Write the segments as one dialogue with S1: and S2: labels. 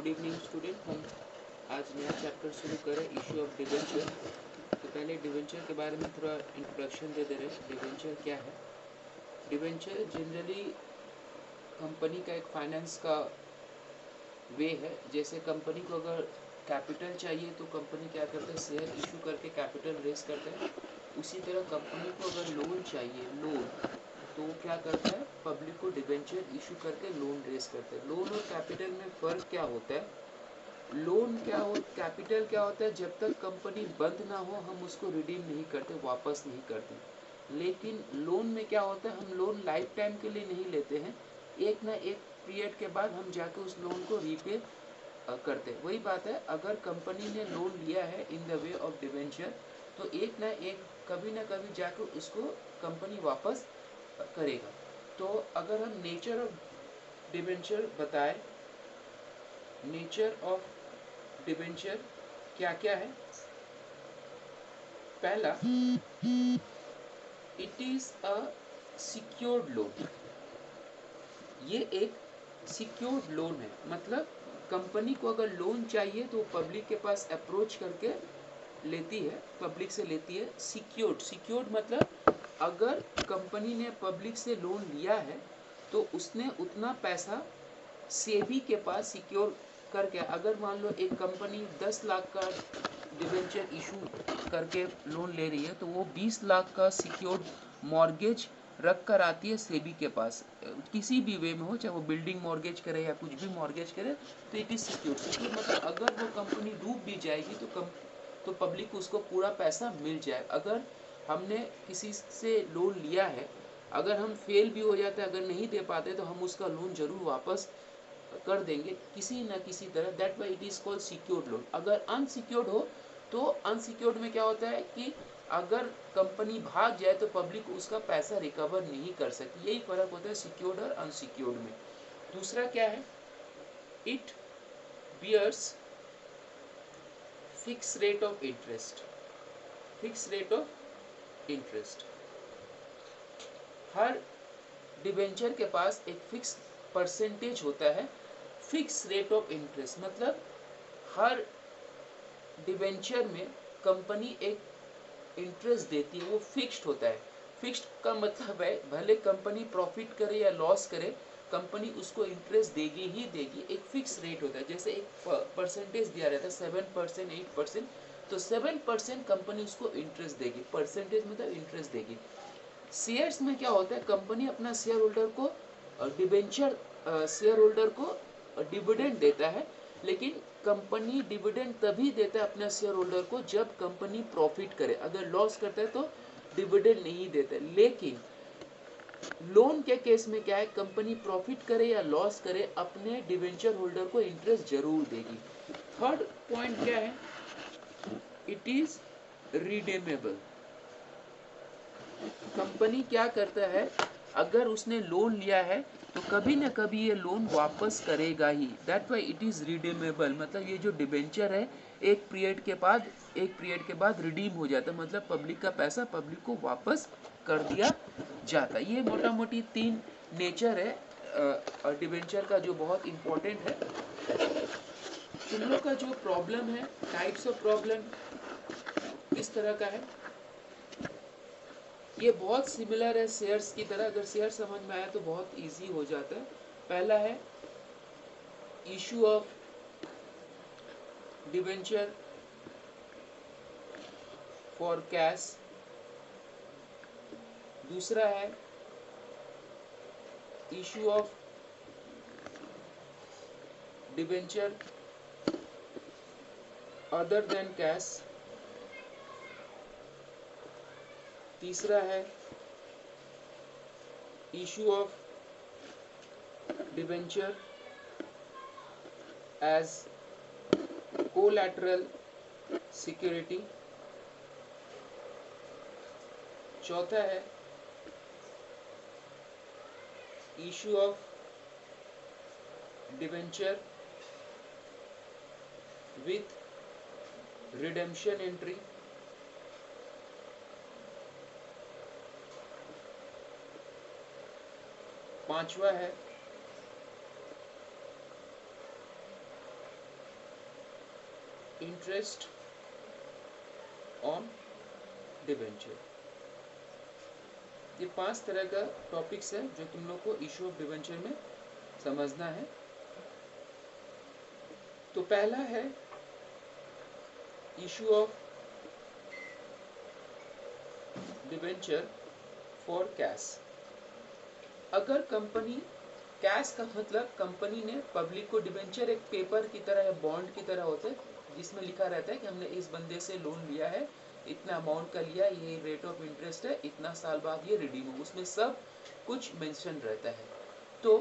S1: Good evening student. हम आज नया चैप्टर शुरू करें, इशू ऑफ डिवेंचर। तो पहले डिवेंचर के बारे में थोड़ा इंट्रोडक्शन दे रहे हैं। डिवेंचर क्या है? डिवेंचर जनरली कंपनी का एक फाइनेंस का वे है। जैसे कंपनी को अगर कैपिटल चाहिए तो कंपनी क्या करते हैं, शेयर इशू करके कैपिटल रेस करते हैं। उसी तरह कंपनी को अगर लोन चाहिए, लोन, तो वो क्या करता है, पब्लिक को डिवेंचर इशू करके लोन रेस करते हैं। लोन और कैपिटल में फ़र्क क्या होता है? लोन क्या हो, कैपिटल क्या होता है, जब तक कंपनी बंद ना हो हम उसको रिडीम नहीं करते, वापस नहीं करते। लेकिन लोन में क्या होता है, हम लोन लाइफ टाइम के लिए नहीं लेते हैं, एक ना एक पीरियड के बाद हम जाके उस लोन को रीपे करते हैं। वही बात है, अगर कंपनी ने लोन लिया है in the way of debenture, तो एक ना एक कभी ना कभी जाकर उसको कंपनी वापस करेगा। तो अगर हम नेचर ऑफ डिवेंचर बताएं, नेचर ऑफ डिवेंचर क्या क्या है? पहला, it is a secured loan. ये एक सिक्योर्ड लोन है, मतलब कंपनी को अगर लोन चाहिए तो पब्लिक के पास अप्रोच करके लेती है, पब्लिक से लेती है। सिक्योर्ड, सिक्योर्ड मतलब अगर कंपनी ने पब्लिक से लोन लिया है तो उसने उतना पैसा सेबी के पास सिक्योर करके, अगर मान लो एक कंपनी 10 लाख का डिवेंचर इशू करके लोन ले रही है तो वो 20 लाख का सिक्योर्ड मॉर्गेज रख कर आती है सेबी के पास, किसी भी वे में हो, चाहे वो बिल्डिंग मॉर्गेज करे या कुछ भी मॉर्गेज करे, तो इट इज सिक्योर्ड। सिक्योर मतलब अगर वो कंपनी डूब भी जाएगी तो पब्लिक को उसको पूरा पैसा मिल जाए। अगर हमने किसी से लोन लिया है, अगर हम फेल भी हो जाते हैं, अगर नहीं दे पाते, तो हम उसका लोन जरूर वापस कर देंगे किसी न किसी तरह। That why it is called secured loan. अगर अनसिक्योर्ड हो तो अनसिक्योर्ड में क्या होता है कि अगर कंपनी भाग जाए तो पब्लिक उसका पैसा रिकवर नहीं कर सकती। यही फर्क होता है सिक्योर्ड और अनसिक्योर्ड में। दूसरा क्या है, it bears fix rate of interest. Fix rate of interest, हर डिवेंचर के पास एक फिक्स परसेंटेज होता है। फिक्स रेट ऑफ इंटरेस्ट मतलब हर डिवेंचर में कंपनी एक इंटरेस्ट देती है, वो फिक्स्ड होता है। फिक्स्ड का मतलब है भले कंपनी प्रॉफिट करे या लॉस करे, कंपनी उसको इंटरेस्ट देगी ही देगी। एक फिक्स रेट होता है, जैसे एक परसेंटेज दिया रहता है 7%, 8%, तो 7% कंपनी उसको इंटरेस्ट देगी। परसेंटेज मतलब इंटरेस्ट देगी। शेयर्स में क्या होता है, कंपनी अपना शेयर होल्डर को डिवेंचर शेयर होल्डर को डिविडेंड देता है, लेकिन कंपनी डिविडेंड तभी देता है अपने शेयर होल्डर को जब कंपनी प्रॉफिट करे। अगर लॉस करता है तो डिविडेंड नहीं देता। लेकिन लोन के केस में क्या है, कंपनी प्रॉफिट करे या लॉस करे, अपने डिवेंचर होल्डर को इंटरेस्ट जरूर देगी। थर्ड पॉइंट क्या है, इट इज रिडेमेबल। कंपनी क्या करता है, अगर उसने लोन लिया है तो कभी ना कभी ये लोन वापस करेगा ही। That why it is redeemable. मतलब ये जो डिबेंचर है एक पीरियड के बाद रिडीम हो जाता है, मतलब पब्लिक का पैसा पब्लिक को वापस कर दिया जाता है। ये मोटा मोटी 3 नेचर है डिबेंचर का, जो बहुत इंपॉर्टेंट है। तुम लोग का जो प्रॉब्लम है, टाइप्स ऑफ प्रॉब्लम इस तरह का है, ये बहुत सिमिलर है शेयर्स की तरह। अगर शेयर समझ में आया तो बहुत इजी हो जाता है। पहला है issue of debenture for cash. दूसरा है issue of debenture other than cash. तीसरा है issue of debenture as collateral security. चौथा है issue of debenture with redemption entry. पांचवा है इंटरेस्ट ऑन डिबेंचर। ये 5 तरह का टॉपिक्स है जो तुम लोग को इशू ऑफ डिबेंचर में समझना है। तो पहला है issue of debenture for cash. अगर कंपनी, कैश का मतलब कंपनी ने पब्लिक को, डिबेंचर एक पेपर की तरह है, बॉन्ड की तरह होता है जिसमें लिखा रहता है कि हमने इस बंदे से लोन लिया है, इतना अमाउंट का लिया, ये रेट ऑफ इंटरेस्ट है, इतना साल बाद ये रिडीम हो, उसमें सब कुछ मेंशन रहता है। तो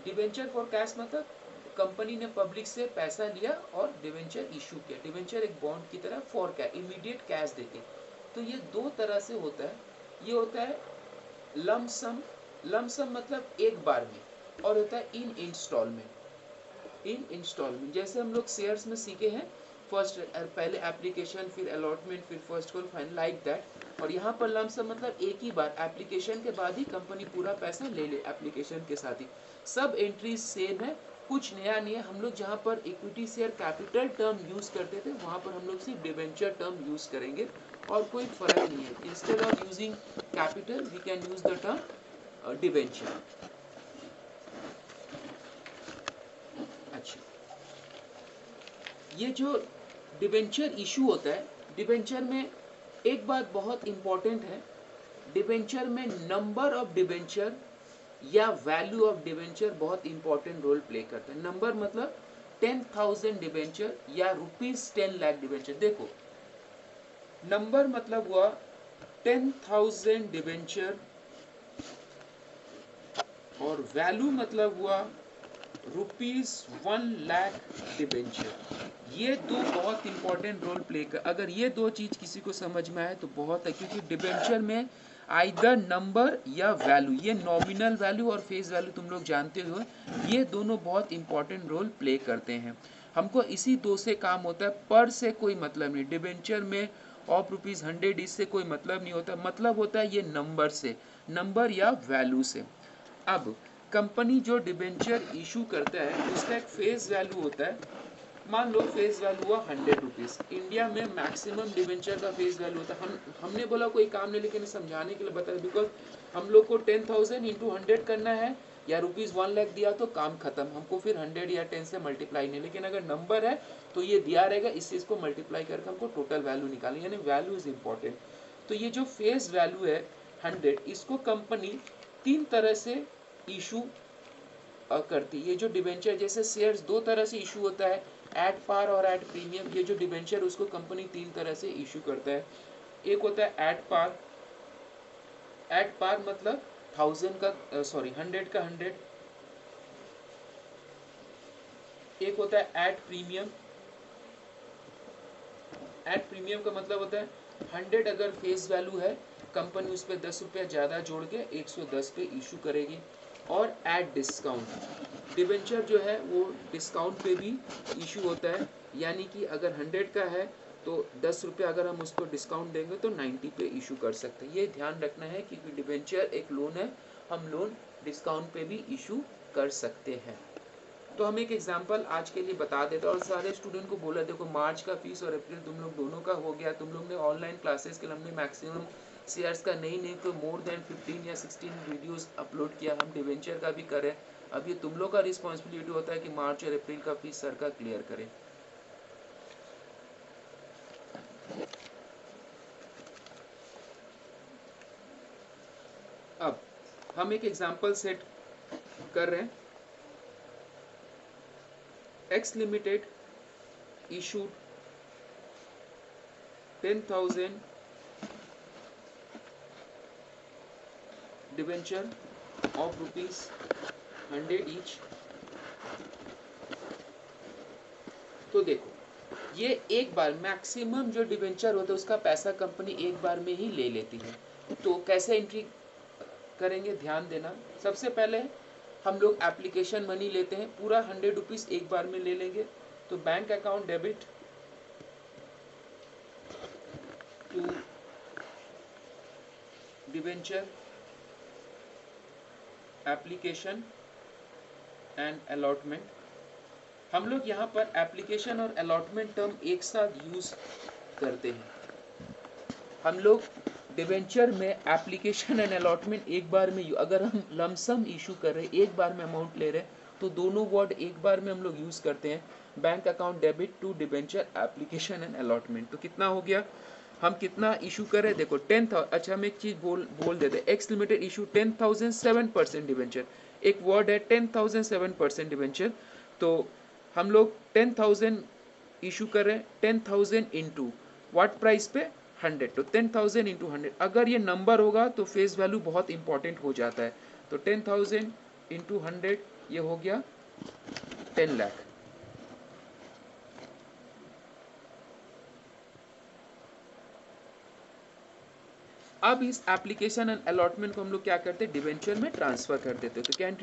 S1: डिबेंचर फॉर कैश मतलब कंपनी ने पब्लिक से पैसा लिया और डिबेंचर इशू किया। डिबेंचर एक बॉन्ड की तरह फॉर कैश, इमीडिएट कैश देके। तो ये दो तरह से होता है। ये होता है लमसम, लमसम मतलब एक बार में, और होता है इन इंस्टॉलमेंट। इन इंस्टॉलमेंट जैसे हम लोग शेयर्स में सीखे हैं, फर्स्ट पहले एप्लीकेशन, फिर अलॉटमेंट, फिर first call, final, like that. और यहाँ पर लमसम मतलब एक ही बार, एप्लीकेशन के बाद ही कंपनी पूरा पैसा ले ले, एप्लीकेशन के साथ ही। सब एंट्रीज सेम है, कुछ नया नहीं है। हम लोग जहाँ पर equity share capital term use करते थे, वहाँ पर हम लोग सिर्फ डिबेंचर टर्म यूज करेंगे और कोई फर्क नहीं है। Instead of using capital V can use the term debenture. अच्छा, ये जो डिबेंचर इशू होता है, डिबेंचर में एक बात बहुत इंपॉर्टेंट है, डिबेंचर में नंबर ऑफ डिबेंचर या वैल्यू ऑफ डिबेंचर बहुत इंपॉर्टेंट रोल प्ले करता है। नंबर मतलब 10,000 डिबेंचर या ₹10 लाख डिबेंचर। देखो, नंबर मतलब हुआ 10,000 डिबेंचर और वैल्यू मतलब हुआ ₹1 लाख डिबेंचर। ये दो बहुत इंपॉर्टेंट रोल प्ले कर, अगर ये दो चीज किसी को समझ में आए तो बहुत है, क्योंकि डिबेंचर में आइदर नंबर या वैल्यू, ये नॉमिनल वैल्यू और फेस वैल्यू तुम लोग जानते हो, ये दोनों बहुत इंपॉर्टेंट रोल प्ले करते हैं। हमको इसी दो से काम होता है, पर से कोई मतलब नहीं। डिबेंचर में ऑफ ₹100 इससे कोई मतलब नहीं होता, मतलब होता है ये नंबर से, नंबर या वैल्यू से। अब कंपनी जो डिबेंचर इशू करता है उसका एक फेस वैल्यू होता है। मान लो फेस वैल्यू हुआ ₹100। इंडिया में मैक्सिमम डिबेंचर का फेस वैल्यू होता है, हमने बोला कोई काम नहीं, लेकिन समझाने के लिए बता दें, बिकॉज हम लोग को 10,000 इंटू 100 करना है या ₹1 लाख दिया तो काम खत्म, हमको फिर 100 या 10 से मल्टीप्लाई नहीं। लेकिन अगर नंबर है तो ये दिया रहेगा, इस चीज को मल्टीप्लाई करके हमको टोटल वैल्यू निकालें, यानी वैल्यू इज इंपॉर्टेंट। तो ये जो फेस वैल्यू है 100, इसको कंपनी 3 तरह से इशू करती है। ये जो डिबेंचर, जैसे शेयर्स 2 तरह से इशू होता है, एट पार और एट प्रीमियम। ये जो डिबेंचर उसको कंपनी 3 तरह से इशू करता है। एक होता है एट पार, एट पार मतलब 1000 का, सॉरी 100 का 100। एक होता है एट प्रीमियम, एट प्रीमियम का मतलब होता है 100 अगर फेस वैल्यू है, कंपनी उस पर 10 रुपया ज़्यादा जोड़ के 110 पे इशू करेगी। और एट डिस्काउंट, डिबेंचर जो है वो डिस्काउंट पे भी इशू होता है, यानी कि अगर 100 का है तो 10 रुपया अगर हम उसको डिस्काउंट देंगे तो 90 पे इशू कर सकते हैं। ये ध्यान रखना है, क्योंकि डिबेंचर एक लोन है, हम लोन डिस्काउंट पे भी इशू कर सकते हैं। तो हम एक एग्जांपल आज के लिए बता देते हैं, और सारे स्टूडेंट को बोला, देखो मार्च का फीस और अप्रैल तुम लोग दोनों का हो गया। तुम लोग ने ऑनलाइन क्लासेस के लिए हमने मैक्सिमम शेयर्स का नहीं तो मोर देन 15 या 16 वीडियोस अपलोड किया, हम डिवेंचर का भी करें। अब ये तुम लोग का रिस्पॉन्सिबिलिटी होता है कि मार्च और अप्रैल का फीस सर का क्लियर करें। अब हम एक एग्जांपल सेट कर रहे हैं। X limited issued 10,000 debenture of ₹100 each। तो देखो, ये एक बार मैक्सिमम जो डिवेंचर होता है उसका पैसा कंपनी एक बार में ही ले लेती है। तो कैसे एंट्री करेंगे, ध्यान देना। सबसे पहले हम लोग एप्लीकेशन मनी लेते हैं, पूरा ₹100 एक बार में ले लेंगे। तो bank account debit to debenture application and allotment. हम लोग यहाँ पर एप्लीकेशन और अलॉटमेंट टर्म एक साथ यूज करते हैं। हम लोग डिवेंचर में एप्लीकेशन एंड अलॉटमेंट एक बार में, अगर हम लमसम इशू कर रहे हैं, एक बार में अमाउंट ले रहे हैं, तो दोनों वर्ड एक बार में हम लोग यूज करते हैं। Bank account debit to debenture application and allotment. तो कितना हो गया, हम कितना इशू कर रहे हैं, देखो 10,000। अच्छा हम एक चीज बोल देते, एक्स लिमिटेड इशू 10,000 7% डिवेंचर। एक वर्ड है 10,000 7% डिवेंचर। तो हम लोग 10,000 इशू कर रहे हैं, 10,000 इंटू व्हाट प्राइस पे 100, तो 10,000 इंटू 100। अगर ये नंबर होगा तो फेस वैल्यू बहुत इंपॉर्टेंट हो जाता है। तो 10,000 इंटू 100 ये हो गया 10 लाख। अब इस एप्लीकेशन एंड अलॉटमेंट को हम लोग क्या करते हैं, डिवेंचर में ट्रांसफर कर देते हैं। तो क्या